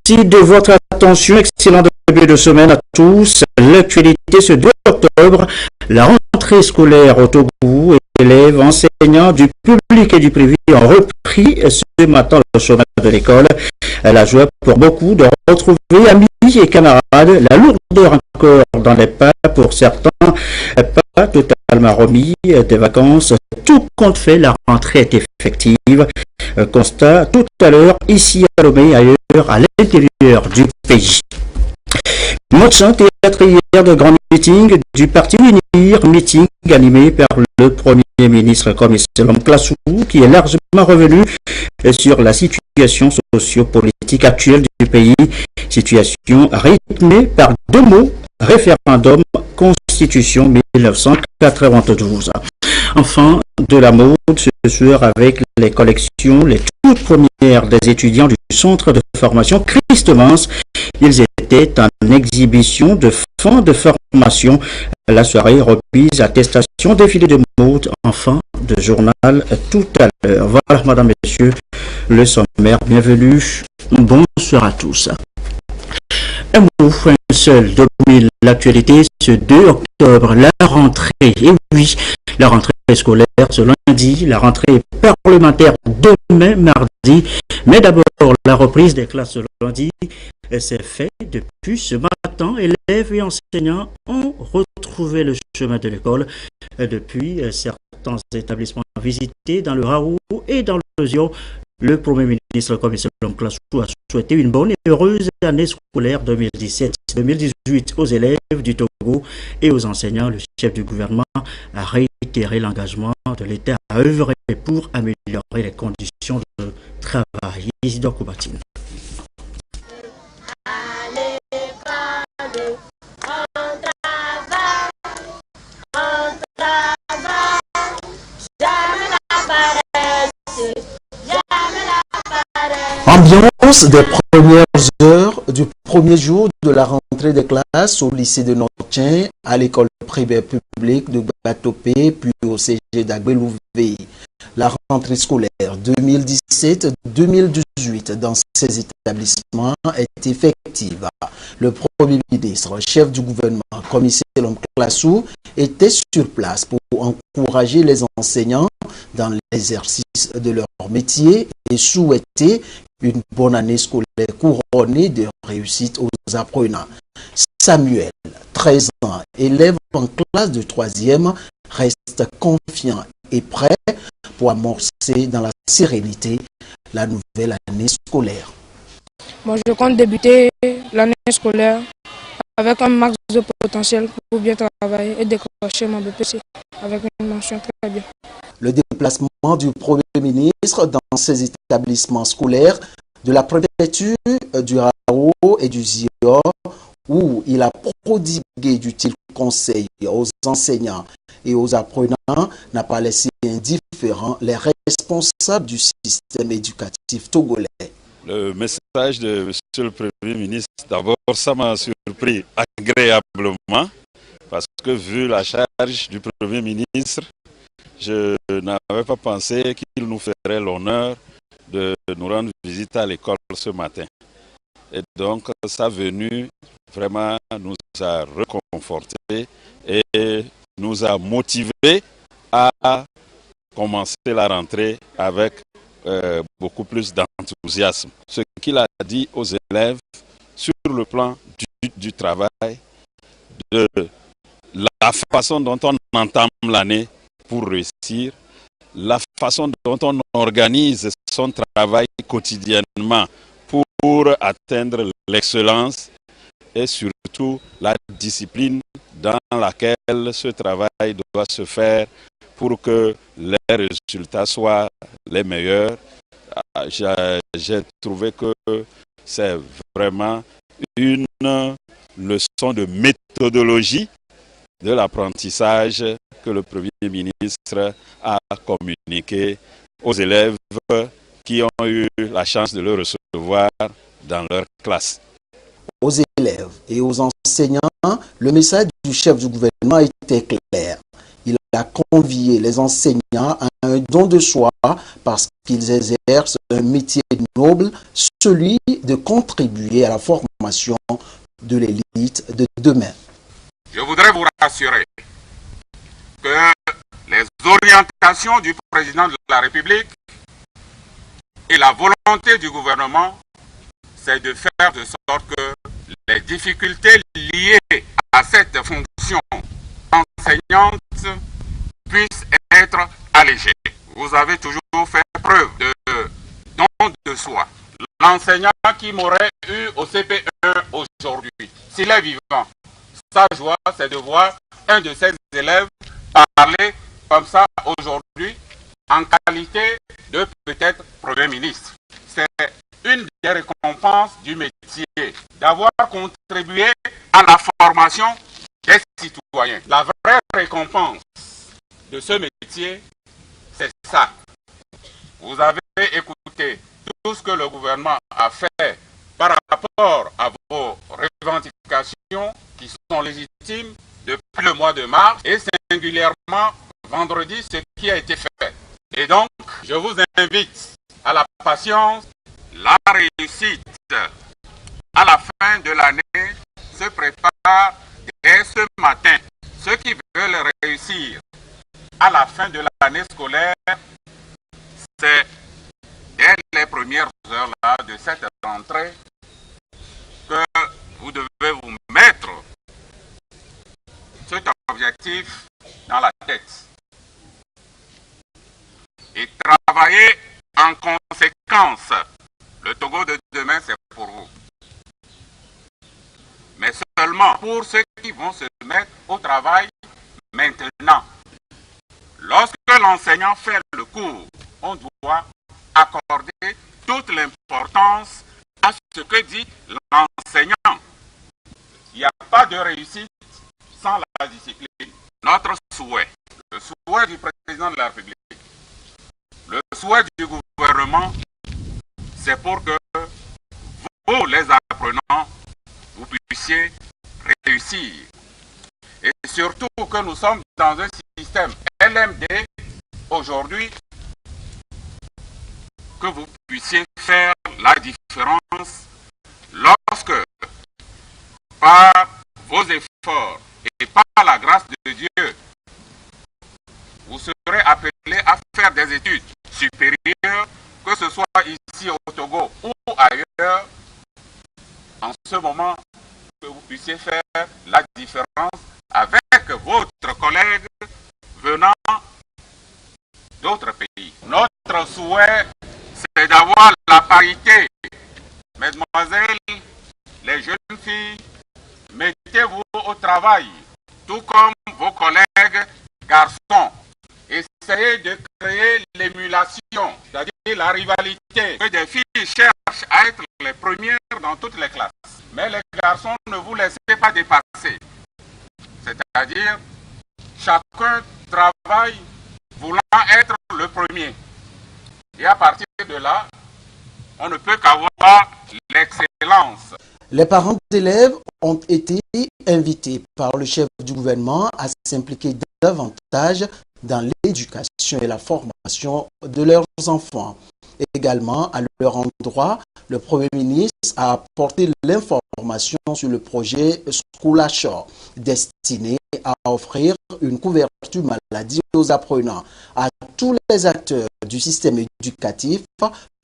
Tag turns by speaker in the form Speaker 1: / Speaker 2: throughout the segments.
Speaker 1: de votre attention. Excellent début de semaine à tous. L'actualité ce 2 octobre, la rentrée scolaire au Togo. Élèves, enseignants du public et du privé ont repris ce matin le chemin de l'école. La joie pour beaucoup de retrouver amis et camarades. La lourdeur encore dans les pas pour certains. Pas totalement remis des vacances. Tout compte fait, la rentrée est effective. Constat tout à l'heure ici à Lomé et ailleurs à l'intérieur du pays. Montchan théâtre hier de grands meetings du Parti Unir, meeting animé par le Premier ministre Commissaire Classou, qui est largement revenu sur la situation socio-politique actuelle du pays, situation rythmée par 2 mots, référendum, constitution 1992. Enfin, de la mode ce soir avec les collections, les toutes premières des étudiants du centre de formation Christ-Mans. Ils étaient en exhibition de fin de formation. La soirée remise, attestation, défilé de mode, en fin de journal tout à l'heure. Voilà, madame, messieurs, le sommaire. Bienvenue. Bonsoir à tous. Un mot, un seul domine l'actualité ce 2 octobre, la rentrée. Et oui, la rentrée scolaire ce lundi, la rentrée parlementaire demain mardi. Mais d'abord, la reprise des classes ce lundi s'est fait depuis ce matin. Élèves et enseignants ont retrouvé le chemin de l'école depuis certains établissements visités dans le Raoult et dans le Zio. Le Premier ministre, Commissaire Classou, a souhaité une bonne et heureuse année scolaire 2017-2018 aux élèves du Togo et aux enseignants. Le chef du gouvernement a réitéré l'engagement de l'État à œuvrer pour améliorer les conditions de travail. Isidore Koubatine.
Speaker 2: Ambiance des premières heures du premier jour de la rentrée des classes au lycée de Notien, à l'école privée publique de Batopé, puis au CG d'Agbelouvé. La rentrée scolaire 2017-2018 dans ces établissements est effective. Le Premier ministre, chef du gouvernement, Commissaire Classou, était sur place pour encourager les enseignants dans l'exercice de leur métier et souhaiter une bonne année scolaire couronnée de réussite aux apprenants. Samuel, 13 ans, élève en classe de 3e, reste confiant et prêt pour amorcer dans la sérénité la nouvelle année scolaire.
Speaker 3: Moi, je compte débuter l'année scolaire avec un max de potentiel pour bien travailler et décrocher mon BPC avec une mention très bien.
Speaker 2: Le déplacement du Premier ministre dans ces établissements scolaires de la préfecture du Raoult et du Zior, où il a prodigué d'utiles conseils aux enseignants et aux apprenants, n'a pas laissé indifférents les responsables du système éducatif togolais.
Speaker 4: Le message de M. le Premier ministre, d'abord, ça m'a surpris agréablement, parce que vu la charge du Premier ministre, je n'avais pas pensé qu'il nous ferait l'honneur de nous rendre visite à l'école ce matin. Et donc, sa venue vraiment nous a réconfortés et nous a motivés à commencer la rentrée avec beaucoup plus d'enthousiasme. Ce qu'il a dit aux élèves sur le plan du travail, de la façon dont on entame l'année pour réussir, la façon dont on organise son travail quotidiennement pour atteindre l'excellence et surtout la discipline dans laquelle ce travail doit se faire pour que les résultats soient les meilleurs. J'ai trouvé que c'est vraiment une leçon de méthodologie de l'apprentissage que le Premier ministre a communiqué aux élèves qui ont eu la chance de le recevoir dans leur classe.
Speaker 2: Aux élèves et aux enseignants, le message du chef du gouvernement était clair. Il a convié les enseignants à un un don de soi parce qu'ils exercent un métier noble, celui de contribuer à la formation de l'élite de demain.
Speaker 5: Je voudrais vous rassurer que les orientations du président de la République et la volonté du gouvernement, c'est de faire de sorte que les difficultés liées à cette fonction enseignante puissent être allégées. Vous avez toujours fait preuve de don de soi. L'enseignant qui m'aurait eu au CP1 aujourd'hui, s'il est vivant, sa joie, c'est de voir un de ses élèves parler comme ça aujourd'hui en qualité de peut-être Premier ministre. C'est une des récompenses du métier, d'avoir contribué à la formation des citoyens. La vraie récompense de ce métier, c'est ça. Vous avez écouté tout ce que le gouvernement a fait par rapport à vos revendications qui sont légitimes depuis le mois de mars et singulièrement vendredi, ce qui a été fait. Et donc, je vous invite à la patience, la réussite à la fin de l'année se prépare dès ce matin. Ceux qui veulent réussir à la fin de l'année scolaire, c'est dès les premières heures là, de cette rentrée que vous devez vous mettre cet objectif dans la tête et travailler en conséquence. Le Togo de demain, c'est pour vous. Mais seulement pour ceux qui vont se mettre au travail maintenant. Lorsque l'enseignant fait le cours, on doit accorder toute l'importance à ce que dit l'enseignant. Il n'y a pas de réussite sans la discipline. Notre souhait, le souhait du président de la République, le souhait du gouvernement, c'est pour que vous, les apprenants, vous puissiez réussir. Et surtout que nous sommes dans un système LMD aujourd'hui, que vous puissiez faire la différence lorsque, par vos efforts et par la grâce de Dieu, vous serez appelés à faire des études supérieures, que ce soit ici au Togo ou ailleurs, en ce moment, que vous puissiez faire la différence avec votre collègue venant d'autres pays. Notre souhait, c'est d'avoir la parité. Mesdemoiselles, les jeunes filles, mettez-vous au travail, tout comme vos collègues garçons. Essayez de créer l'émulation, c'est-à-dire la rivalité, que des filles cherchent à être les premières dans toutes les classes. Mais les garçons, ne vous laissez pas dépasser. C'est-à-dire, chacun travaille voulant être le premier. Et à partir de là, on ne peut qu'avoir l'excellence.
Speaker 2: Les parents d'élèves ont été invités par le chef du gouvernement à s'impliquer davantage dans l'éducation et la formation de leurs enfants. Également, à leur endroit, le Premier ministre a apporté l'information sur le projet Schoolashore, destiné à offrir une couverture maladie aux apprenants. À tous les acteurs du système éducatif,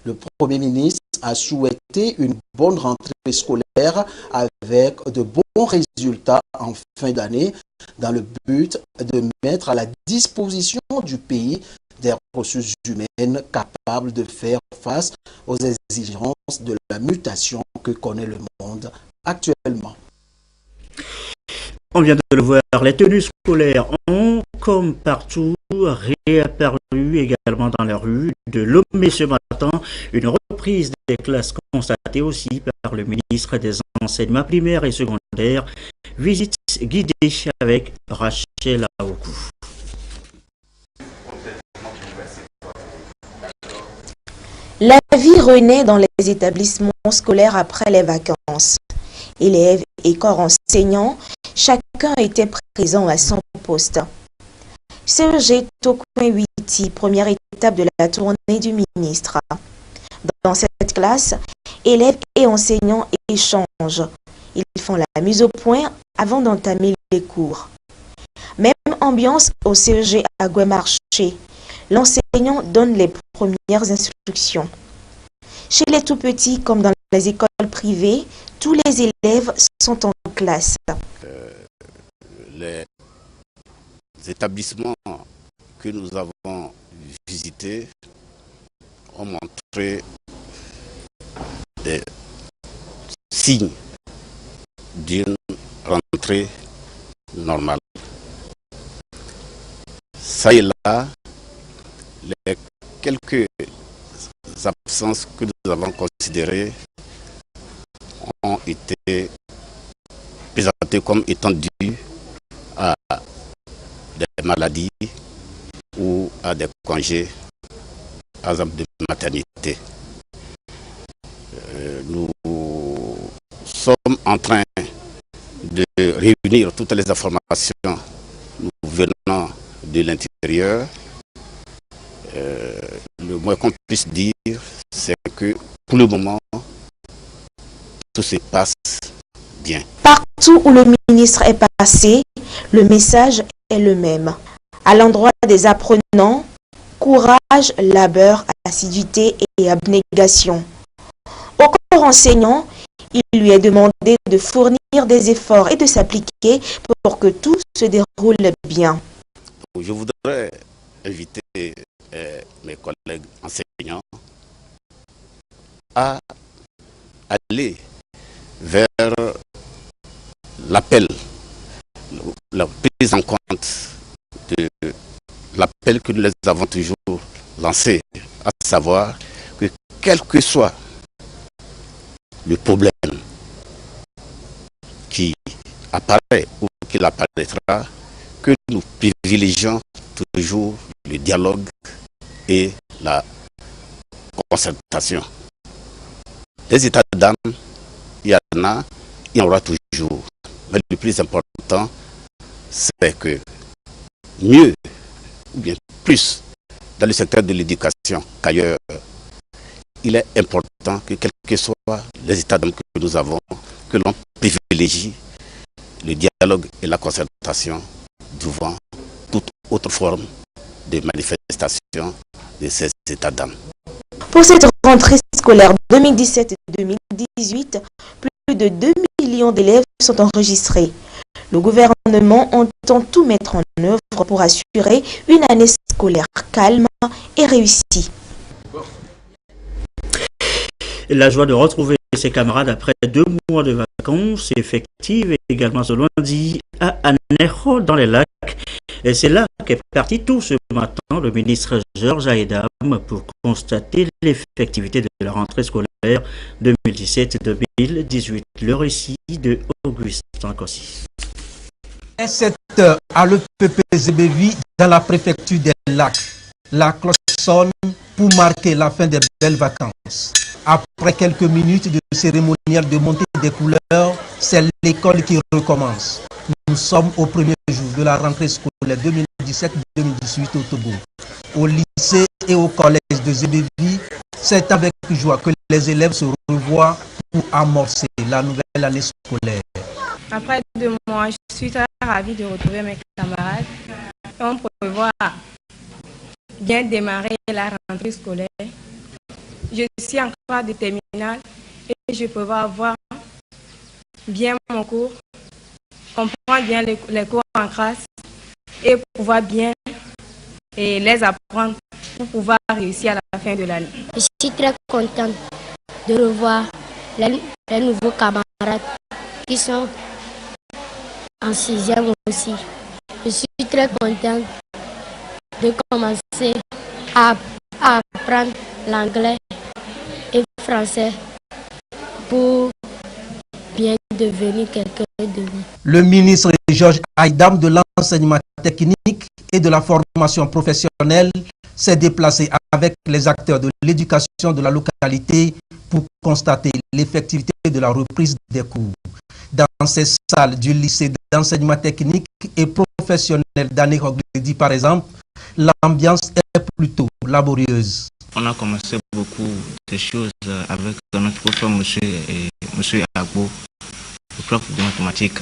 Speaker 2: le Premier ministre a souhaité une bonne rentrée scolaire avec de bons résultats en fin d'année dans le but de mettre à la disposition du pays des ressources humaines capables de faire face aux exigences de la mutation que connaît le monde actuellement.
Speaker 1: On vient de le voir, les tenues scolaires ont, comme partout, réapparu également dans la rue de Lomé ce matin. Une reprise des classes constatée aussi par le ministre des Enseignements primaires et secondaires. Visite guidée avec Rachel Aokou.
Speaker 6: La vie renaît dans les établissements scolaires après les vacances. Élèves et corps enseignants, chacun était présent à son poste. Serge Tokouin Petit, première étape de la tournée du ministre. Dans cette classe, élèves et enseignants échangent. Ils font la mise au point avant d'entamer les cours. Même ambiance au CEG à Guémarché. L'enseignant donne les premières instructions. Chez les tout-petits, comme dans les écoles privées, tous les élèves sont en classe.
Speaker 7: Les établissements que nous avons visités ont montré des signes d'une rentrée normale. Ça et là, les quelques absences que nous avons considérées ont été présentées comme étant dues à des maladies ou à des congés, par exemple de maternité. Nous sommes en train de réunir toutes les informations nous venant de l'intérieur. Le moins qu'on puisse dire, c'est que pour le moment, tout se passe bien.
Speaker 6: Partout où le ministre est passé, le message est le même. À l'endroit des apprenants, courage, labeur, assiduité et abnégation. Au corps enseignant, il lui est demandé de fournir des efforts et de s'appliquer pour que tout se déroule bien.
Speaker 7: Je voudrais inviter mes collègues enseignants à aller vers l'appel, la prise en compte de l'appel que nous les avons toujours lancé, à savoir que quel que soit le problème qui apparaît ou qu'il apparaîtra, que nous privilégions toujours le dialogue et la concertation. Les états d'âme, il y en a, il y en aura toujours. Mais le plus important, c'est que mieux, ou bien plus, dans le secteur de l'éducation qu'ailleurs, il est important que quels que soient les états d'âme que nous avons, que l'on privilégie le dialogue et la concertation devant toute autre forme de manifestation de ces états d'âme.
Speaker 6: Pour cette rentrée scolaire 2017-2018, plus de 2 millions d'élèves sont enregistrés. Le gouvernement entend tout mettre en œuvre pour assurer une année scolaire calme et réussie.
Speaker 1: La joie de retrouver ses camarades après 2 mois de vacances effectives également ce lundi à Anéro dans les lacs. Et c'est là qu'est parti tout ce matin le ministre Georges Aïdam pour constater l'effectivité de la rentrée scolaire 2017-2018. Le récit de Augustin Kossi.
Speaker 8: À 7 heures à l'EPP-ZBV dans la préfecture des Lacs. La cloche sonne pour marquer la fin des belles vacances. Après quelques minutes de cérémonial de montée des couleurs, c'est l'école qui recommence. Nous sommes au premier jour de la rentrée scolaire 2017-2018 au Togo. Au lycée et au collège de ZBV, c'est avec joie que les élèves se revoient pour amorcer la nouvelle année scolaire.
Speaker 3: Après 2 mois, je suis très ravie de retrouver mes camarades. On prévoit bien démarrer la rentrée scolaire. Je suis en classe de terminale et je peux voir bien mon cours, comprendre bien les cours en classe et pouvoir bien les apprendre pour pouvoir réussir à la fin de l'année.
Speaker 9: Je suis très contente de revoir les nouveaux camarades qui sont en 6e aussi. Je suis très contente de commencer à apprendre l'anglais et français pour bien devenir quelqu'un de mieux.
Speaker 8: Le ministre Georges Aïdam de l'enseignement technique et de la formation professionnelle s'est déplacé avec les acteurs de l'éducation de la localité pour constater l'effectivité de la reprise des cours. Dans ces salles du lycée d'enseignement technique et professionnel d'Anéro-Gledi, par exemple, l'ambiance est plutôt laborieuse.
Speaker 10: On a commencé beaucoup de choses avec notre professeur monsieur Agbo, le prof de mathématiques.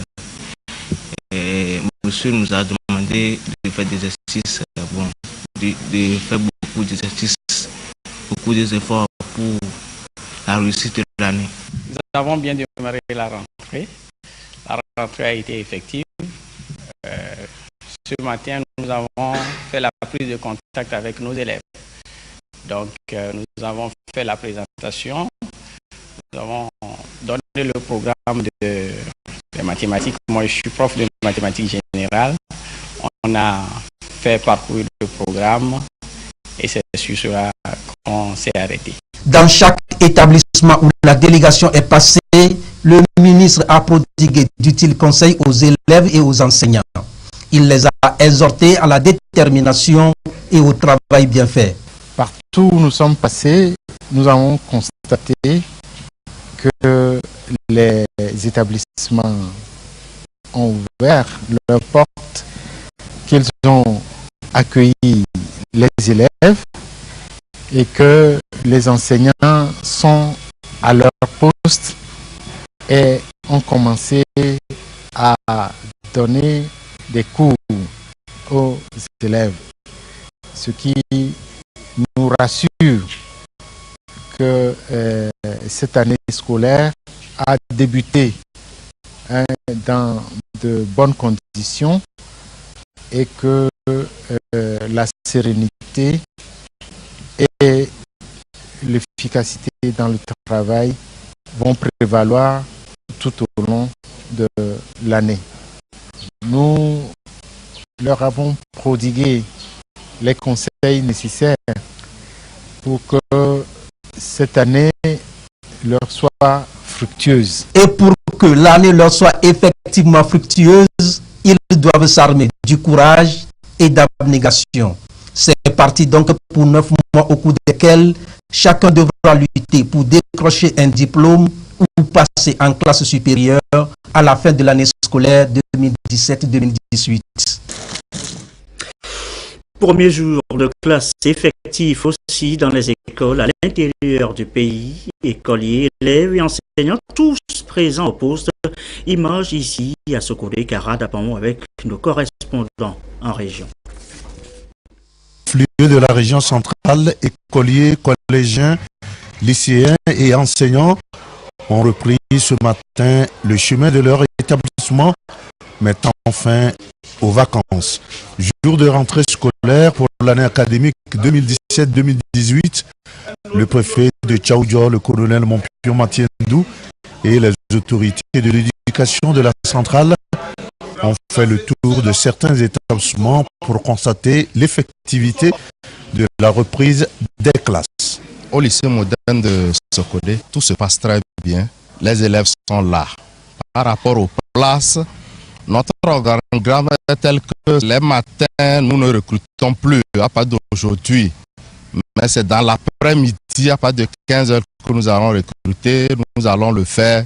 Speaker 10: Et monsieur nous a demandé de faire des exercices, de faire beaucoup d'exercices, beaucoup d'efforts pour la réussite de l'année.
Speaker 11: Nous avons bien démarré la rentrée. La rentrée a été effective. Ce matin, nous avons fait la prise de contact avec nos élèves. Donc, nous avons fait la présentation. Nous avons donné le programme des mathématiques. Moi, je suis prof de mathématiques générales. On a fait parcourir le programme et c'est sur cela qu'on s'est arrêté. Dans chaque établissement où la délégation est passée, le ministre a prodigué d'utiles conseils aux élèves et aux enseignants. Il les a exhortés à la détermination et au travail bien fait.
Speaker 12: Partout où nous sommes passés, nous avons constaté que les établissements ont ouvert leurs portes, qu'ils ont accueilli les élèves et que les enseignants sont à leur poste et ont commencé à donner des cours aux élèves, ce qui nous rassure que cette année scolaire a débuté dans de bonnes conditions et que la sérénité et l'efficacité dans le travail vont prévaloir tout au long de l'année. Nous leur avons prodigué les conseils nécessaires pour que cette année leur soit fructueuse.
Speaker 8: Et pour que l'année leur soit effectivement fructueuse, ils doivent s'armer du courage et d'abnégation. C'est parti donc pour 9 mois au cours desquels chacun devra lutter pour décrocher un diplôme ou passer en classe supérieure à la fin de l'année scolaire 2017-2018.
Speaker 1: Premier jour de classe effectif aussi dans les écoles à l'intérieur du pays. Écoliers, élèves et enseignants, tous présents au poste. Image ici à Sokodé, Kara, d'Apamon avec nos correspondants en région.
Speaker 13: Flux de la région centrale, écoliers, collégiens, lycéens et enseignants ont repris ce matin le chemin de leur établissement, mettant fin aux vacances. Jour de rentrée scolaire pour l'année académique 2017-2018, le préfet de Tchaoudjo, le colonel Mompion Matiendou et les autorités de l'éducation de la centrale ont fait le tour de certains établissements pour constater l'effectivité de la reprise des classes.
Speaker 14: Au lycée moderne de Sokodé, tout se passe très bien. Les élèves sont là. Par rapport aux places, notre organigramme est tel que les matins, nous ne recrutons plus, à part d'aujourd'hui. Mais c'est dans l'après-midi, à partir de 15 h que nous allons recruter. Nous allons le faire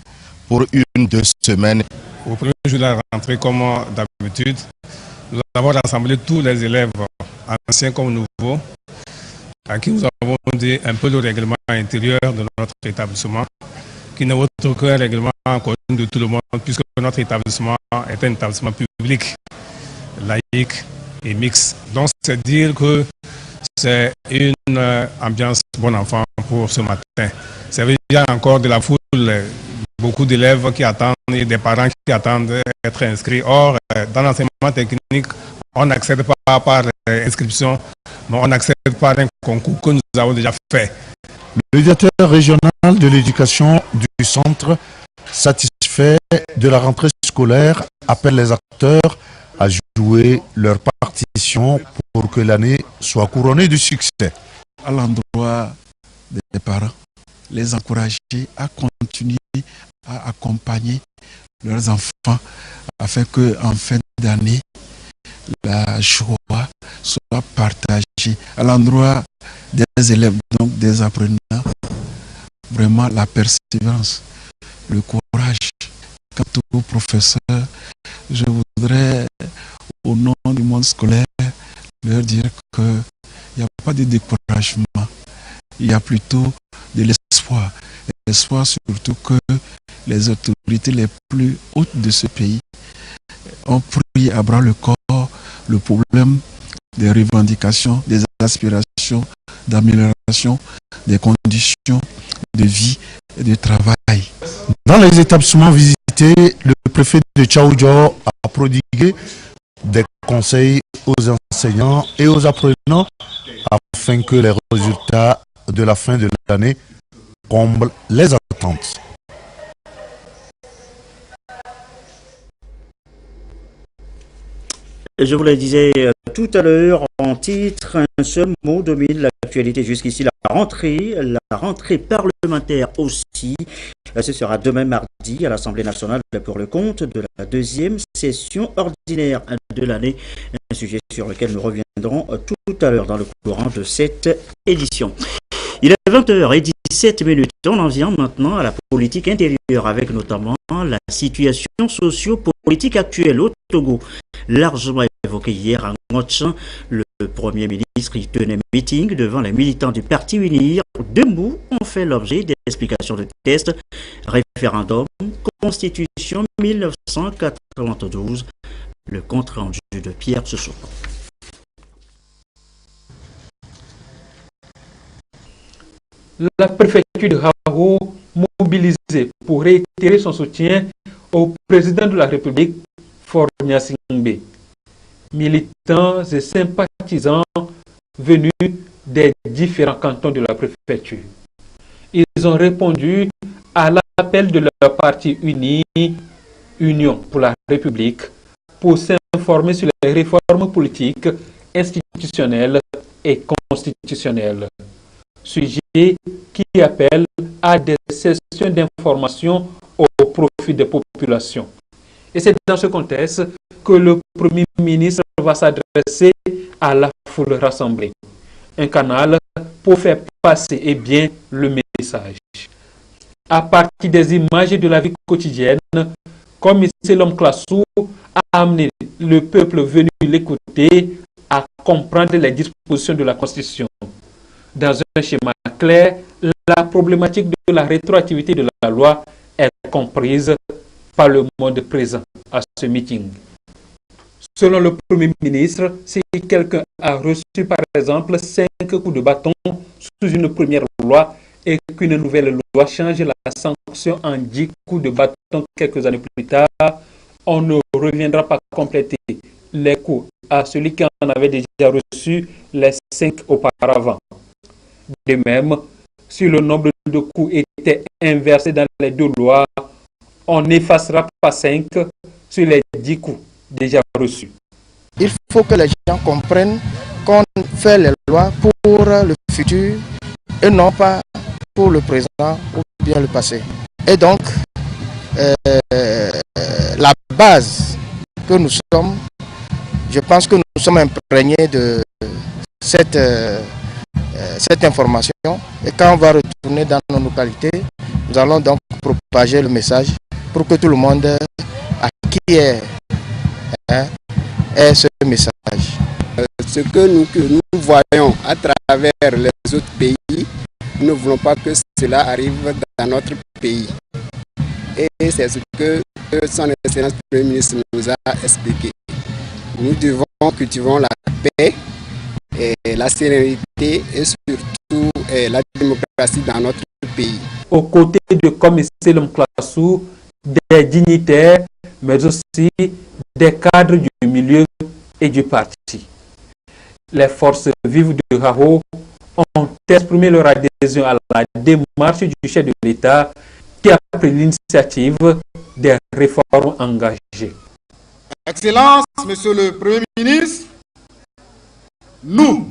Speaker 14: pour 1-2 semaines.
Speaker 15: Au premier jour de la rentrée, comme d'habitude, nous avons rassemblé tous les élèves, anciens comme nouveaux, à qui nous avons dit un peu le règlement intérieur de notre établissement, qui n'est autre qu'un règlement connu de tout le monde, puisque notre établissement est un établissement public, laïque et mixte. Donc c'est dire que c'est une ambiance bon enfant pour ce matin. C'est vrai qu'il y a encore de la foule, beaucoup d'élèves qui attendent et des parents qui attendent d'être inscrits. Or, dans l'enseignement technique, on n'accède pas par inscription, mais on accède par un concours que nous avons déjà fait.
Speaker 13: Le médiateur régional de l'éducation du centre, satisfait de la rentrée scolaire, appelle les acteurs à jouer leur partition pour que l'année soit couronnée du succès.
Speaker 16: À l'endroit des parents, les encourager à continuer à accompagner leurs enfants afin qu'en fin d'année, la joie soit partagée. À l'endroit des élèves, donc des apprenants, vraiment la persévérance, le courage. Quant aux professeurs, je voudrais, au nom du monde scolaire, leur dire il n'y a pas de découragement. Il y a plutôt de l'espoir. L'espoir surtout que les autorités les plus hautes de ce pays ont pris à bras le corps le problème des revendications, des aspirations, d'amélioration des conditions de vie et de travail.
Speaker 13: Dans les établissements visités, le préfet de Tchaoudjo a prodigué des conseils aux enseignants et aux apprenants afin que les résultats de la fin de l'année comblent les attentes.
Speaker 1: Je vous le disais tout à l'heure, en titre, un seul mot domine l'actualité jusqu'ici, la rentrée parlementaire aussi. Ce sera demain mardi à l'Assemblée nationale pour le compte de la deuxième session ordinaire de l'année, un sujet sur lequel nous reviendrons tout à l'heure dans le courant de cette édition. Il est 20h17. On en vient maintenant à la politique intérieure avec notamment la situation socio-politique actuelle au Togo. Largement évoqué hier à Ngotchan, le Premier ministre y tenait meeting devant les militants du Parti Unir. Deux mots ont fait l'objet d'explications de texte. Référendum, Constitution 1992. Le compte rendu de Pierre Sessoko.
Speaker 17: La préfecture de Haro, mobilisée pour réitérer son soutien au président de la République, Faure Gnassingbé. Militants et sympathisants venus des différents cantons de la préfecture. Ils ont répondu à l'appel de leur parti uni, Union pour la République, pour s'informer sur les réformes politiques, institutionnelles et constitutionnelles. Sujet qui appelle à des sessions d'information au profit des populations. Et c'est dans ce contexte que le Premier ministre va s'adresser à la foule rassemblée. Un canal pour faire passer bien le message. À partir des images de la vie quotidienne, comme ici l'homme Classou a amené le peuple venu l'écouter à comprendre les dispositions de la Constitution. Dans un schéma clair, la problématique de la rétroactivité de la loi est comprise par le monde présent à ce meeting. Selon le Premier ministre, si quelqu'un a reçu par exemple 5 coups de bâton sous une première loi et qu'une nouvelle loi change la sanction en 10 coups de bâton quelques années plus tard, on ne reviendra pas compléter les coups à celui qui en avait déjà reçu les 5 auparavant. De même, si le nombre de coups était inversé dans les deux lois, on n'effacera pas 5 sur les 10 coups déjà reçus.
Speaker 18: Il faut que les gens comprennent qu'on fait les lois pour le futur et non pas pour le présent ou bien le passé. Et donc, la base que nous sommes, je pense que nous sommes imprégnés de cette information. Et quand on va retourner dans nos localités, nous allons donc propager le message pour que tout le monde acquiert ce message.
Speaker 19: Ce que nous voyons à travers les autres pays, nous ne voulons pas que cela arrive dans notre pays. Et c'est ce que son Excellence Premier ministre nous a expliqué. Nous devons cultiver la paix, et la sérénité et surtout la démocratie dans notre pays.
Speaker 17: Aux côtés de commissaire Lom Classou, des dignitaires, mais aussi des cadres du milieu et du parti. Les forces vives de Haro ont exprimé leur adhésion à la démarche du chef de l'État qui a pris l'initiative des réformes engagées.
Speaker 20: Excellence, Monsieur le Premier ministre, nous,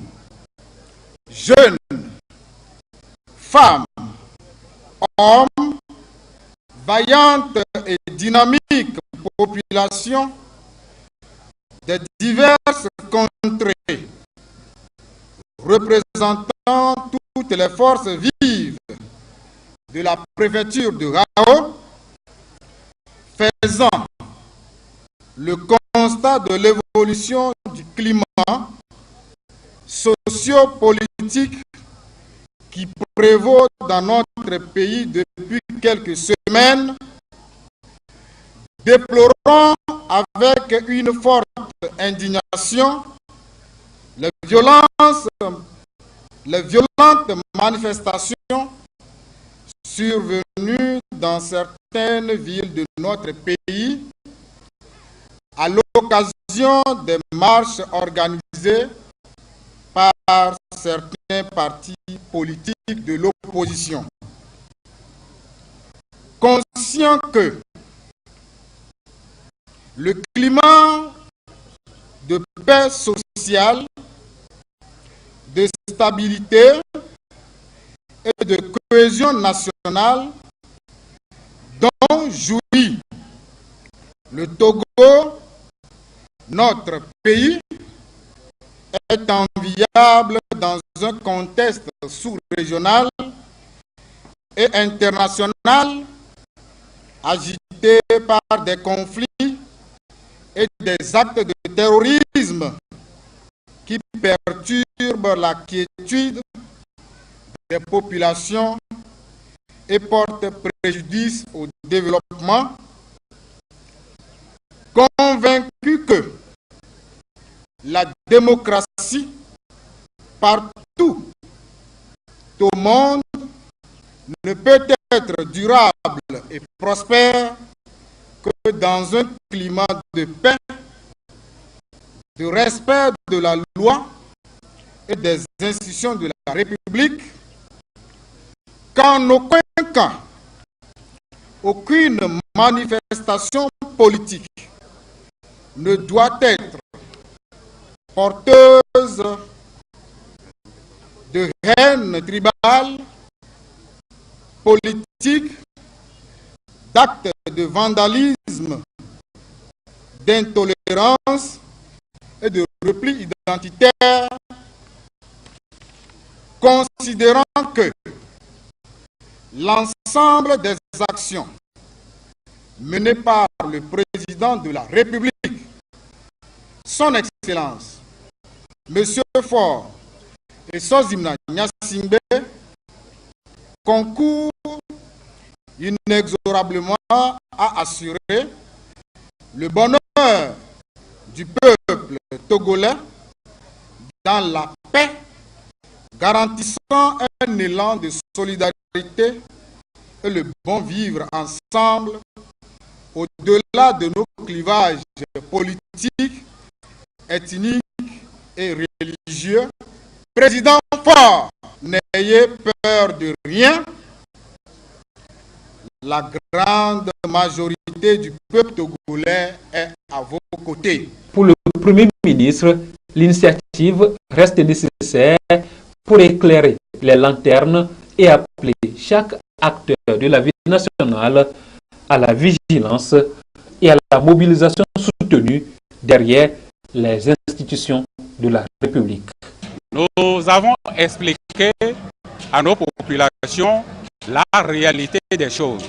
Speaker 20: jeunes, femmes, hommes, vaillantes et dynamiques populations des diverses contrées, représentant toutes les forces vives de la préfecture de Gao, faisant le constat de l'évolution du climat sociopolitique qui prévaut dans notre pays depuis quelques semaines, déplorons avec une forte indignation les violentes manifestations survenues dans certaines villes de notre pays à l'occasion des marches organisées par certains partis politiques de l'opposition. Conscient que le climat de paix sociale, de stabilité et de cohésion nationale dont jouit le Togo, notre pays, est enviable dans un contexte sous-régional et international agité par des conflits et des actes de terrorisme qui perturbent la quiétude des populations et portent préjudice au développement, convaincu que la démocratie partout au monde ne peut être durable et prospère que dans un climat de paix, de respect de la loi et des institutions de la République, qu'en aucun cas, aucune manifestation politique ne doit être porteuse de haine tribale, politique, d'actes de vandalisme, d'intolérance et de repli identitaire, considérant que l'ensemble des actions menées par le président de la République, son Excellence, Monsieur Faure et Sozimna Gnassingbé, concourent inexorablement à assurer le bonheur du peuple togolais dans la paix, garantissant un élan de solidarité et le bon vivre ensemble au-delà de nos clivages politiques, ethniques et religieux. Président Faure, n'ayez peur de rien. La grande majorité du peuple togolais est à vos côtés.
Speaker 17: Pour le Premier ministre, l'initiative reste nécessaire pour éclairer les lanternes et appeler chaque acteur de la vie nationale à la vigilance et à la mobilisation soutenue derrière les institutions de la République.
Speaker 5: Nous avons expliqué à nos populations la réalité des choses.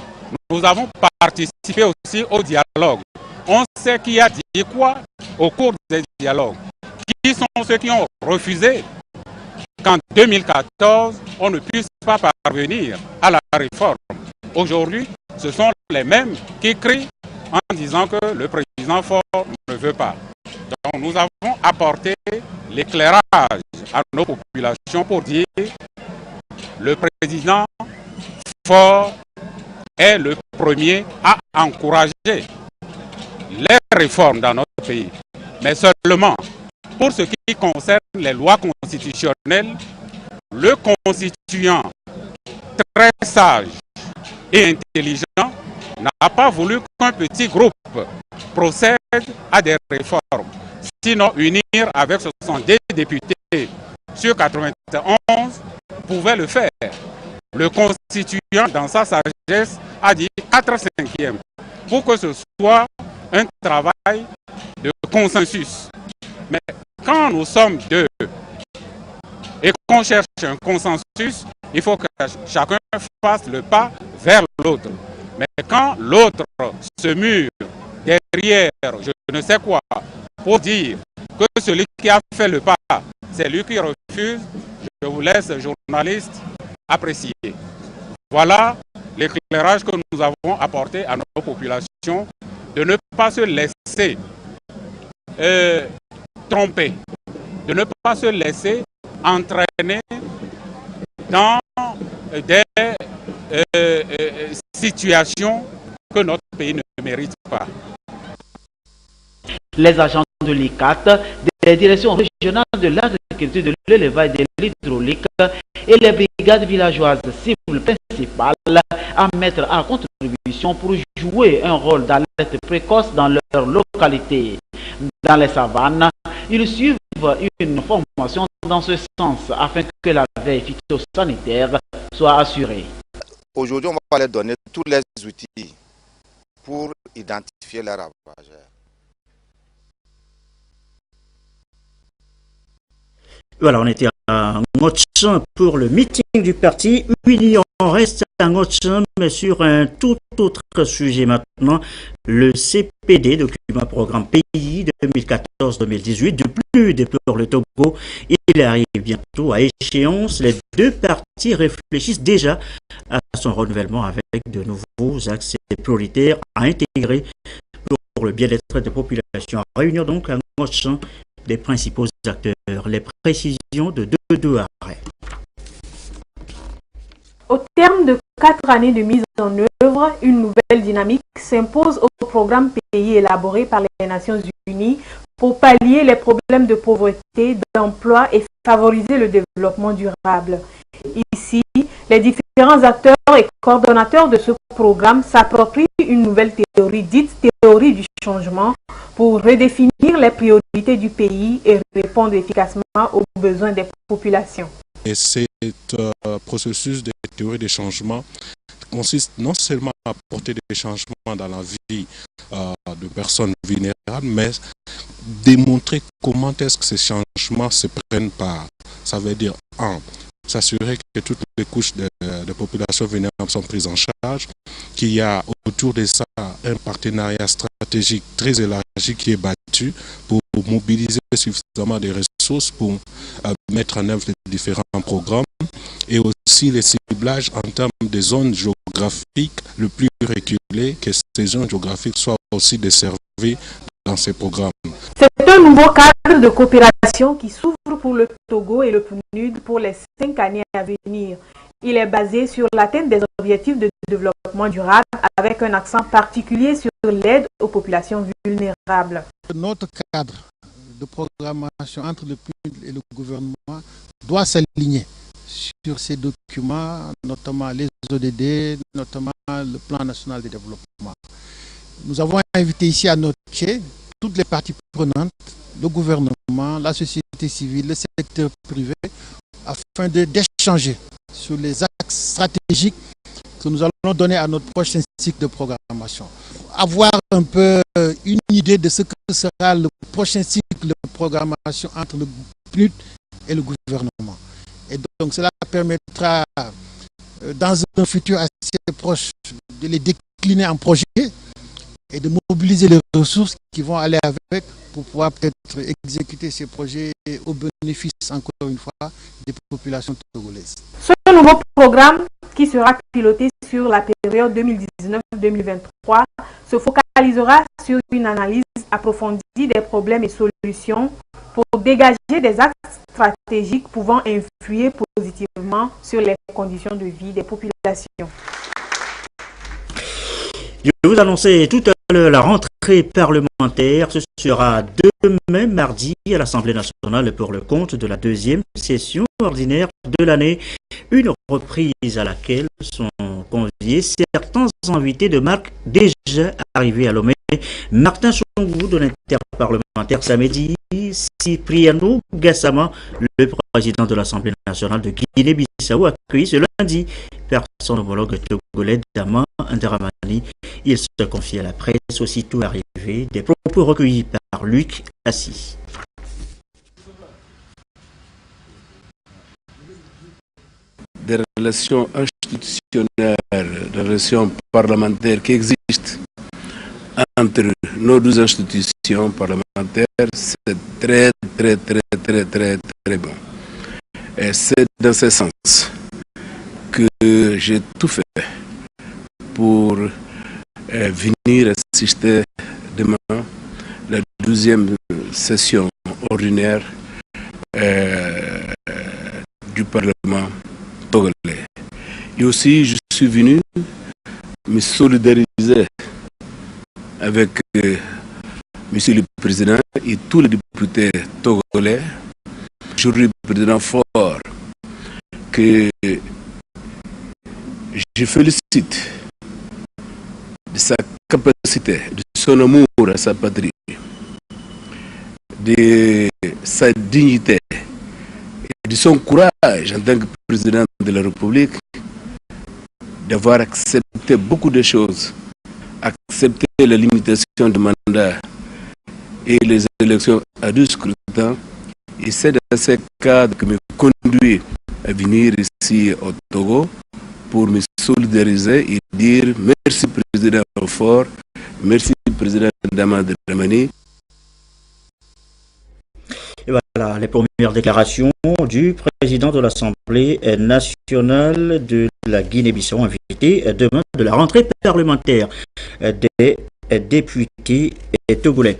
Speaker 5: Nous avons participé aussi au dialogue. On sait qui a dit quoi au cours des dialogues. Qui sont ceux qui ont refusé qu'en 2014, on ne puisse pas parvenir à la réforme. Aujourd'hui, ce sont les mêmes qui crient en disant que le président Faure ne veut pas. Donc nous avons apporté l'éclairage à nos populations pour dire le président Faure est le premier à encourager les réformes dans notre pays. Mais seulement pour ce qui concerne les lois constitutionnelles, le constituant très sage et intelligent n'a pas voulu qu'un petit groupe procède à des réformes, sinon unir avec 70 députés sur 91 pouvait le faire. Le constituant, dans sa sagesse, a dit 4/5 pour que ce soit un travail de consensus. Mais quand nous sommes deux et qu'on cherche un consensus, il faut que chacun fasse le pas vers l'autre. Mais quand l'autre se mure derrière je ne sais quoi pour dire que celui qui a fait le pas c'est lui qui refuse. Je vous laisse, journaliste, apprécier. Voilà l'éclairage que nous avons apporté à nos populations, de ne pas se laisser tromper, de ne pas se laisser entraîner dans des situations que notre pays ne mérite pas.
Speaker 1: Les agents de l'ICAT, des directions régionales de l'agriculture, de l'élevage et de l'hydraulique et les brigades villageoises cibles principales à mettre à contribution pour jouer un rôle d'alerte précoce dans leur localité. Dans les savanes, ils suivent une formation dans ce sens afin que la veille phytosanitaire soit assurée.
Speaker 21: Aujourd'hui, on va leur donner tous les outils pour identifier les ravageurs.
Speaker 1: Voilà, on était à Ngotchan pour le meeting du parti Union. On reste à Ngotchan, mais sur un tout autre sujet maintenant. Le CPD, document programme pays 2014-2018, du plus déplore le Togo. Il arrive bientôt à échéance. Les deux partis réfléchissent déjà à son renouvellement avec de nouveaux axes prioritaires à intégrer pour le bien-être des populations. Réunion donc à Ngotchan des principaux acteurs. Les précisions de deux arrêts.
Speaker 22: Au terme de 4 années de mise en œuvre, une nouvelle dynamique s'impose au programme pays élaboré par les Nations Unies pour pallier les problèmes de pauvreté, d'emploi et favoriser le développement durable. Ici, les différents acteurs et coordonnateurs de ce programme s'approprient une nouvelle théorie, dite théorie du changement, pour redéfinir les priorités du pays et répondre efficacement aux besoins des populations.
Speaker 23: Et cet processus de théorie des changements consiste non seulement à apporter des changements dans la vie de personnes vulnérables, mais démontrer comment est-ce que ces changements se prennent par. Ça veut dire, s'assurer que toutes les couches de population vulnérable sont prises en charge, qu'il y a autour de ça un partenariat stratégique très élargi qui est battu pour mobiliser suffisamment de ressources pour mettre en œuvre les différents programmes, et aussi les ciblages en termes de zones géographiques le plus reculées, que ces zones géographiques soient aussi desservies dans ces programmes.
Speaker 22: C'est un nouveau cadre de coopération qui s'ouvre pour le Togo et le PNUD pour les 5 années à venir. Il est basé sur l'atteinte des objectifs de développement durable avec un accent particulier sur l'aide aux populations vulnérables.
Speaker 16: Notre cadre de programmation entre le PNUD et le gouvernement doit s'aligner sur ces documents, notamment les ODD, notamment le plan national de développement. Nous avons invité ici à notre pied toutes les parties prenantes, le gouvernement, la société civile, le secteur privé, afin d'échanger sur les axes stratégiques que nous allons donner à notre prochain cycle de programmation. Avoir un peu une idée de ce que sera le prochain cycle de programmation entre le PNUD et le gouvernement. Et donc cela permettra, dans un futur assez proche, de les décliner en projets et de mobiliser les ressources qui vont aller avec pour pouvoir peut-être exécuter ces projets au bénéfice, encore une fois, des populations togolaises.
Speaker 22: Ce nouveau programme, qui sera piloté sur la période 2019-2023, se focalisera sur une analyse approfondie des problèmes et solutions pour dégager des axes stratégiques pouvant influer positivement sur les conditions de vie des populations.
Speaker 1: Je vais vous annoncer tout à l'heure la rentrée parlementaire. Ce sera demain mardi à l'Assemblée nationale pour le compte de la deuxième session ordinaire de l'année. Une reprise à laquelle sont conviés certains invités de marque déjà arrivés à Lomé. Martin Chongou de l'interparlementaire Samedi, Cipriano Gassama, le président de l'Assemblée nationale de Guinée-Bissau, accueilli ce lundi par son homologue togolais Dama Ndaramani. Il se confie à la presse aussitôt arrivé, des propos recueillis par Luc Assis.
Speaker 24: Des relations institutionnelles, des relations parlementaires qui existent entre nos deux institutions session parlementaire, c'est très bon. Et c'est dans ce sens que j'ai tout fait pour venir assister demain la 12e session ordinaire du Parlement togolais. Et aussi, je suis venu me solidariser avec Monsieur le Président et tous les députés togolais. Aujourd'hui, le président fort que je félicite de sa capacité, de son amour à sa patrie, de sa dignité et de son courage en tant que président de la République d'avoir accepté beaucoup de choses, accepté la limitation du mandat et les élections à 2 scrutins. Et c'est dans ce cadre que me conduit à venir ici au Togo pour me solidariser et dire merci président Fort, merci président Damad Dramani.
Speaker 1: Et voilà les premières déclarations du président de l'Assemblée nationale de la Guinée-Bissau, invité demain de la rentrée parlementaire des députés togolais.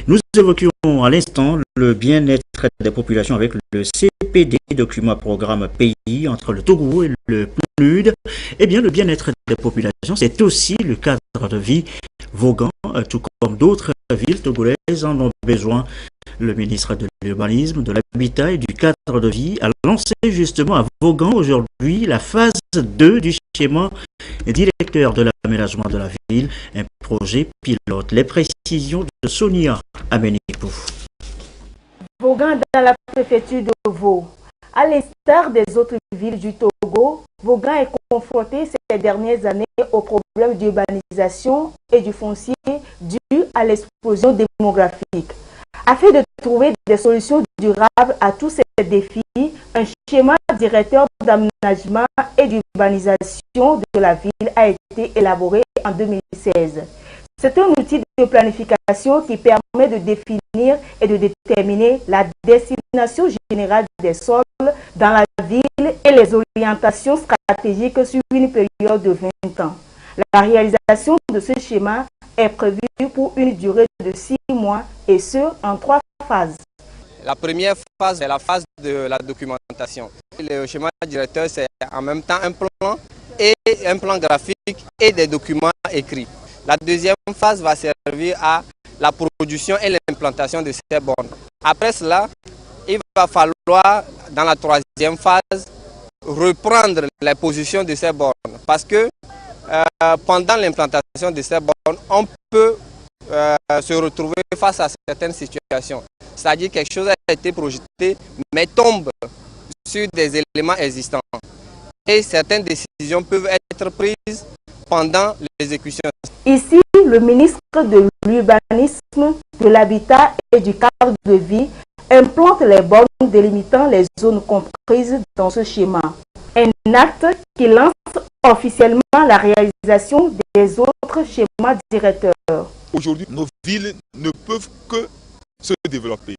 Speaker 1: Nous évoquions à l'instant le bien-être des populations avec le CPD, document programme pays entre le Togo et le PNUD. Eh bien, le bien-être des populations, c'est aussi le cadre de vie Vaughan, tout comme d'autres villes togolaises en ont besoin. Le ministre de l'Urbanisme, de l'Habitat et du cadre de vie a lancé justement à Vaughan aujourd'hui la phase 2 du schéma directeur de l'aménagement de la ville, un projet pilote. Les précisions de Sonia Amenipou.
Speaker 22: Vaughan dans la préfecture de Vaud. À l'instar des autres villes du Togo, Vaughan est confronté ces dernières années aux problèmes d'urbanisation et du foncier dû à l'explosion démographique. Afin de trouver des solutions durables à tous ces défis, un schéma directeur d'aménagement et d'urbanisation de la ville a été élaboré en 2016. C'est un outil de planification qui permet de définir et de déterminer la destination générale des sols dans la ville et les orientations stratégiques sur une période de 20 ans. La réalisation de ce schéma est prévue pour une durée de 6 mois et ce, en 3 phases.
Speaker 2: La première phase est la phase de la documentation. Le schéma directeur, c'est en même temps un plan graphique et des documents écrits. La deuxième phase va servir à la production et l'implantation de ces bornes. Après cela, il va falloir, dans la troisième phase, reprendre les positions de ces bornes. Parce que pendant l'implantation de ces bornes, on peut se retrouver face à certaines situations. C'est-à-dire que quelque chose a été projeté, mais tombe sur des éléments existants. Et certaines décisions peuvent être prises pendant l'exécution.
Speaker 22: Ici, le ministre de l'Urbanisme, de l'Habitat et du cadre de vie implante les bornes délimitant les zones comprises dans ce schéma. Un acte qui lance officiellement la réalisation des autres schémas directeurs.
Speaker 4: Aujourd'hui, nos villes ne peuvent que se développer.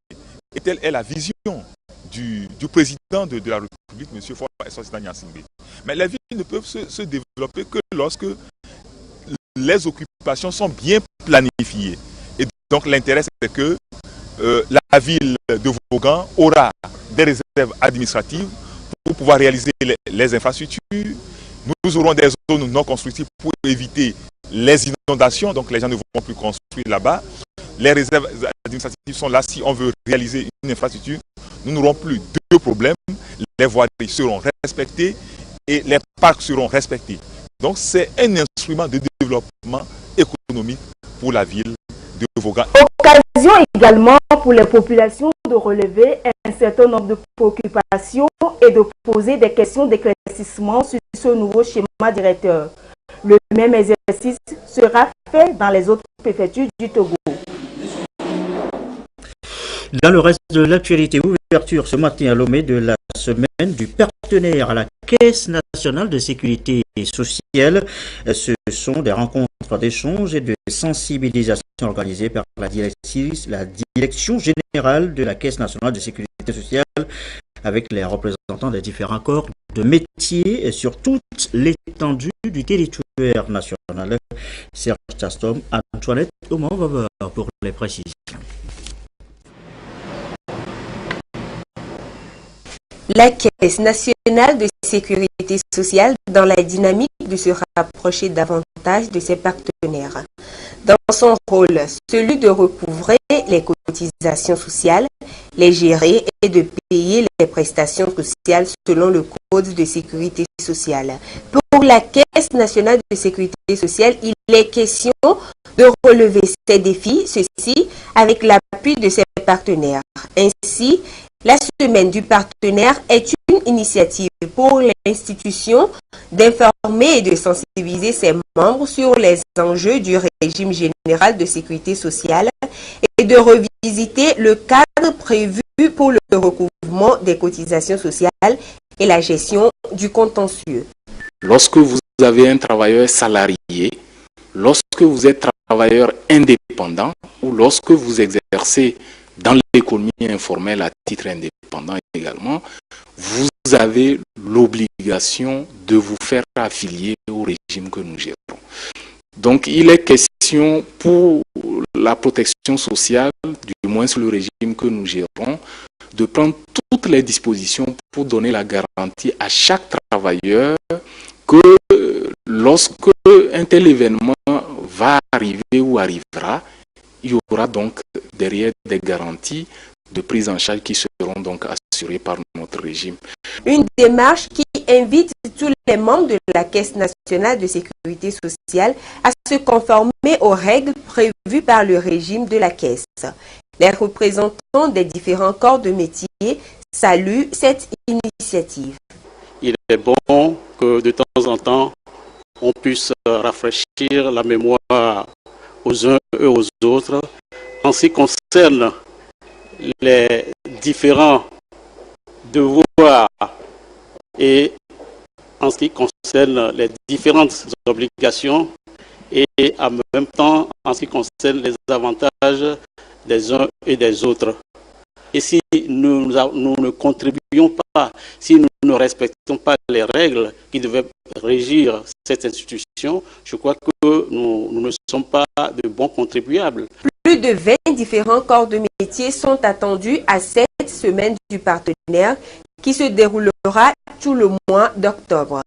Speaker 4: Et telle est la vision du président de la République, M. Faure Eswatini Gnassingbé. Mais les villes ne peuvent se développer que lorsque les occupations sont bien planifiées. Et donc l'intérêt, c'est que la ville de Vaughan aura des réserves administratives pour pouvoir réaliser les infrastructures. Nous aurons des zones non constructives pour éviter les inondations, donc les gens ne vont plus construire là-bas. Les réserves administratives sont là si on veut réaliser une infrastructure. Nous n'aurons plus de problèmes. Les voiries seront respectées et les parcs seront respectés. Donc c'est un instrument de développement économique pour la ville de Vaughan.
Speaker 22: Occasion également pour les populations de relever un certain nombre de préoccupations et de poser des questions d'éclaircissement sur ce nouveau schéma directeur. Le même exercice sera fait dans les autres préfectures du Togo.
Speaker 1: Dans le reste de l'actualité, ouverture ce matin à Lomé de la semaine du partenaire à la Caisse nationale de sécurité sociale. Ce sont des rencontres d'échange et de sensibilisation organisées par la direction générale de la Caisse nationale de sécurité sociale avec les représentants des différents corps de métiers sur toute l'étendue du territoire national. Serge Tastom, Antoinette Oman va voir pour les précisions.
Speaker 3: La Caisse nationale de sécurité sociale dans la dynamique de se rapprocher davantage de ses partenaires. Dans son rôle, celui de recouvrer les cotisations sociales, les gérer et de payer les prestations sociales selon le Code de sécurité sociale. Pour la Caisse nationale de sécurité sociale, il est question de relever ces défis, ceci avec l'appui de ses partenaires. Ainsi, la semaine du partenaire est une initiative pour l'institution d'informer et de sensibiliser ses membres sur les enjeux du régime général de sécurité sociale et de revisiter le cadre prévu pour le recouvrement des cotisations sociales et la gestion du contentieux.
Speaker 6: Lorsque vous avez un travailleur salarié, lorsque vous êtes travailleur indépendant ou lorsque vous exercez dans l'économie informelle à titre indépendant également, vous avez l'obligation de vous faire affilier au régime que nous gérons. Donc il est question pour la protection sociale, du moins sur le régime que nous gérons, de prendre toutes les dispositions pour donner la garantie à chaque travailleur que lorsque un tel événement va arriver ou arrivera, il y aura donc derrière des garanties de prise en charge qui seront donc assurées par notre régime.
Speaker 3: Une démarche qui invite tous les membres de la Caisse nationale de sécurité sociale à se conformer aux règles prévues par le régime de la Caisse. Les représentants des différents corps de métier saluent cette initiative.
Speaker 7: Il est bon que de temps en temps, on puisse rafraîchir la mémoire aux uns et aux autres en ce qui concerne les différents devoirs et en ce qui concerne les différentes obligations et en même temps en ce qui concerne les avantages des uns et des autres. Et si nous ne contribuons pas, si nous ne respectons pas les règles qui devaient régir cette institution, je crois que nous ne sommes pas de bons contribuables.
Speaker 3: Plus de 20 différents corps de métier sont attendus à cette semaine du partenaire qui se déroulera tout le mois d'octobre.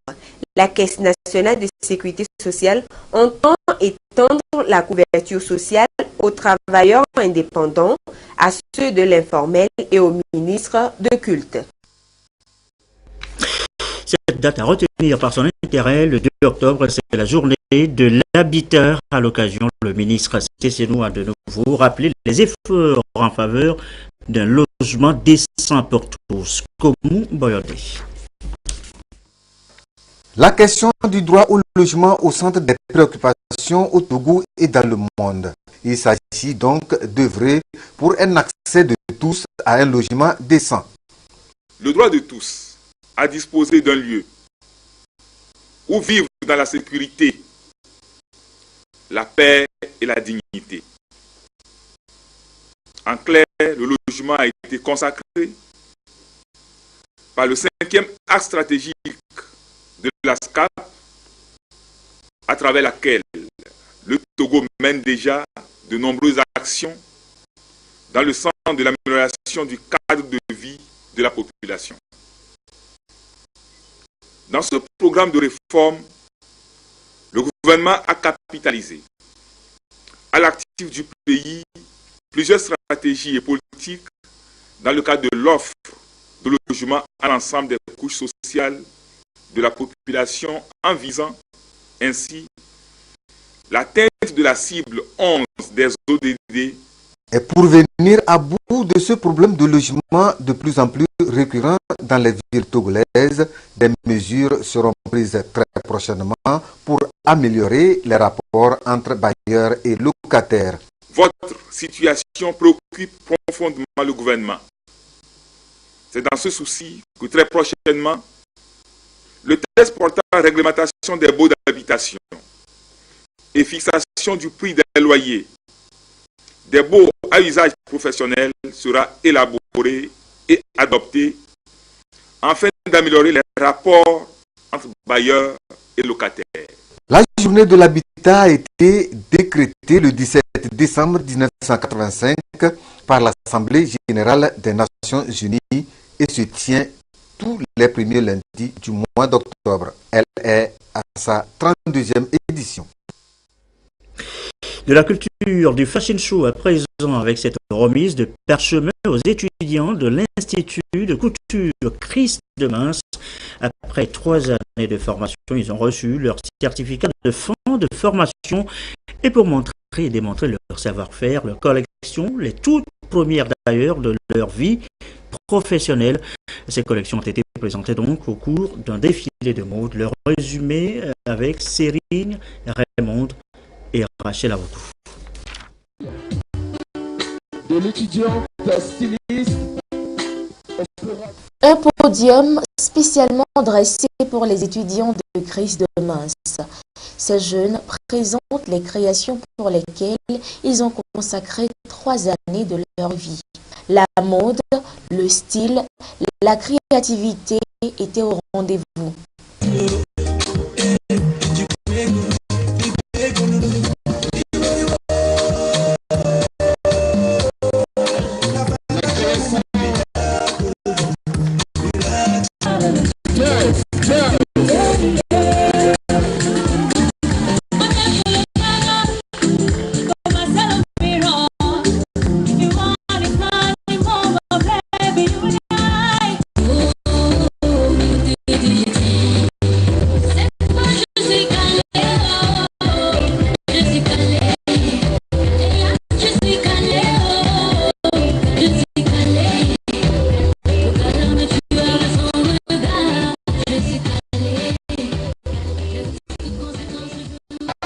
Speaker 3: La Caisse nationale de sécurité sociale entend étendre la couverture sociale aux travailleurs indépendants, à ceux de l'informel et aux ministres de culte.
Speaker 1: Cette date à retenir par son intérêt, le 2 octobre, c'est la journée de l'habiteur. À l'occasion, le ministre Cécénou a de nouveau rappelé les efforts en faveur d'un logement décent pour tous. Comme Boyodé.
Speaker 9: La question du droit au logement au centre des préoccupations au Togo et dans le monde. Il s'agit donc d'œuvrer pour un accès de tous à un logement décent.
Speaker 4: Le droit de tous à disposer d'un lieu où vivre dans la sécurité, la paix et la dignité. En clair, le logement a été consacré par le 5e axe stratégique de la SCAP, à travers laquelle le Togo mène déjà de nombreuses actions dans le sens de l'amélioration du cadre de vie de la population. Dans ce programme de réforme, le gouvernement a capitalisé à l'actif du pays plusieurs stratégies et politiques dans le cadre de l'offre de logement à l'ensemble des couches sociales de la population en visant ainsi l'atteinte de la cible 11 des ODD.
Speaker 9: Et pour venir à bout de ce problème de logement de plus en plus récurrent dans les villes togolaises, des mesures seront prises très prochainement pour améliorer les rapports entre bailleurs et locataires.
Speaker 4: Votre situation préoccupe profondément le gouvernement. C'est dans ce souci que très prochainement, Le texte portant réglementation des baux d'habitation et fixation du prix des loyers des baux à usage professionnel sera élaboré et adopté afin d'améliorer les rapports entre bailleurs et locataires.
Speaker 9: La journée de l'habitat a été décrétée le 17 décembre 1985 par l'Assemblée générale des Nations Unies et se tient tous les premiers lundis du mois d'octobre. Elle est à sa 32e édition.
Speaker 1: De la culture, du fashion show à présent avec cette remise de parchemin aux étudiants de l'Institut de couture Christ de Mins. Après 3 années de formation, ils ont reçu leur certificat de fin de formation et pour montrer et démontrer leur savoir-faire, leur collection, les toutes premières d'ailleurs de leur vie professionnelle. Ces collections ont été présentées donc au cours d'un défilé de mode. Leur résumé avec Cérine, Raymond et Rachel Aoutou.
Speaker 8: De l'étudiant styliste.
Speaker 10: Un podium spécialement dressé pour les étudiants de Christ de Mins. Ces jeunes présentent les créations pour lesquelles ils ont consacré 3 années de leur vie. La mode, le style, la créativité étaient au rendez-vous.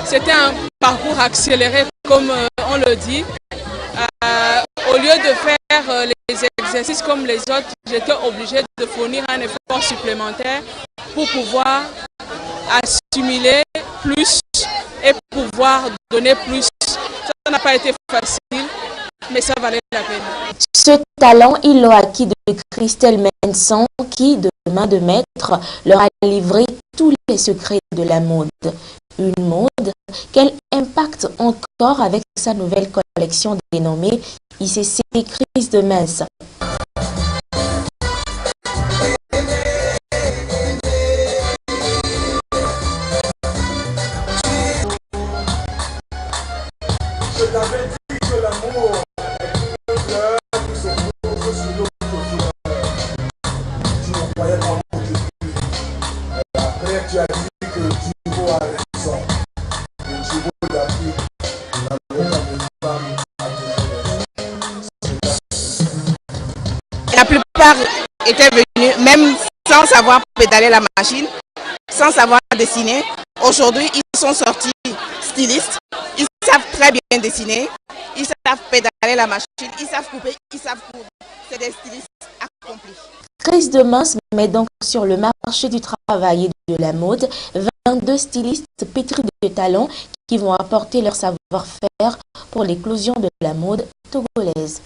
Speaker 11: C'était un parcours accéléré, comme on le dit. Au lieu de faire les exercices comme les autres, j'étais obligée de fournir un effort supplémentaire pour pouvoir assimiler plus et pouvoir donner plus. Ça n'a pas été facile, mais ça valait la peine.
Speaker 10: Ce talent, ils l'ont acquis de Christelle Menson qui, de main de maître, leur a livré tous les secrets de la mode. Une mode qu'elle impacte encore avec sa nouvelle collection dénommée ICC Christ de Mins.
Speaker 8: Je t'avais dit que l'amour est une fleur qui se pose sur l'autre fleur. Tu ne croyais pas mon Dieu. Après, tu as dit que Dieu a raison. Le Dieu d'Afrique n'avait pas de femme à te.
Speaker 12: La plupart étaient venus, même sans savoir pédaler la machine, sans savoir dessiner. Aujourd'hui, ils sont sortis stylistes. Ils savent très bien dessiner, ils savent pédaler la machine, ils savent couper, ils savent coudre. C'est des stylistes accomplis.
Speaker 10: Christ de Mins met donc sur le marché du travail et de la mode 22 stylistes pétris de talent qui vont apporter leur savoir-faire pour l'éclosion de la mode togolaise.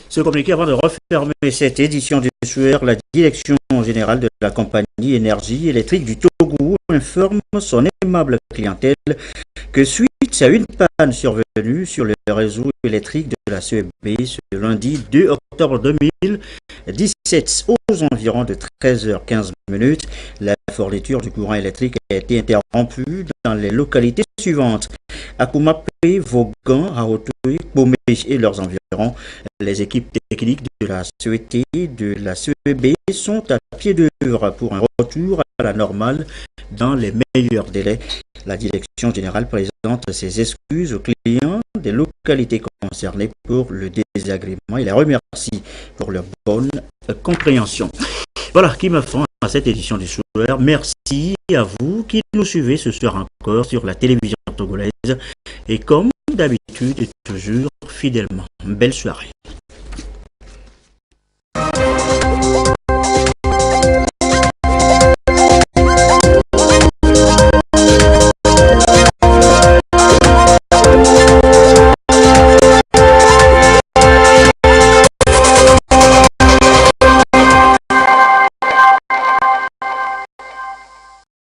Speaker 1: Ce communiqué, avant de refermer cette édition du soir, la direction générale de la compagnie Énergie électrique du Togo informe son aimable clientèle que suite à une panne survenue sur le réseau électrique de la CEB ce lundi 2 octobre 2017 aux environs de 13h15, la fourniture du courant électrique a été interrompue dans les localités suivantes: Akoumapé, Vaughan, Raotoui, Bomé et leurs environs. Les équipes techniques de la CET de la CEB sont à pied d'œuvre pour un retour à la normale dans les meilleurs délais. La direction générale présente ses excuses aux clients des localités concernées pour le désagrément et la remercie pour leur bonne compréhension. Voilà qui me fin à cette édition du soir. Merci à vous qui nous suivez ce soir encore sur la télévision togolaise et comme d'habitude et toujours fidèlement. Belle soirée.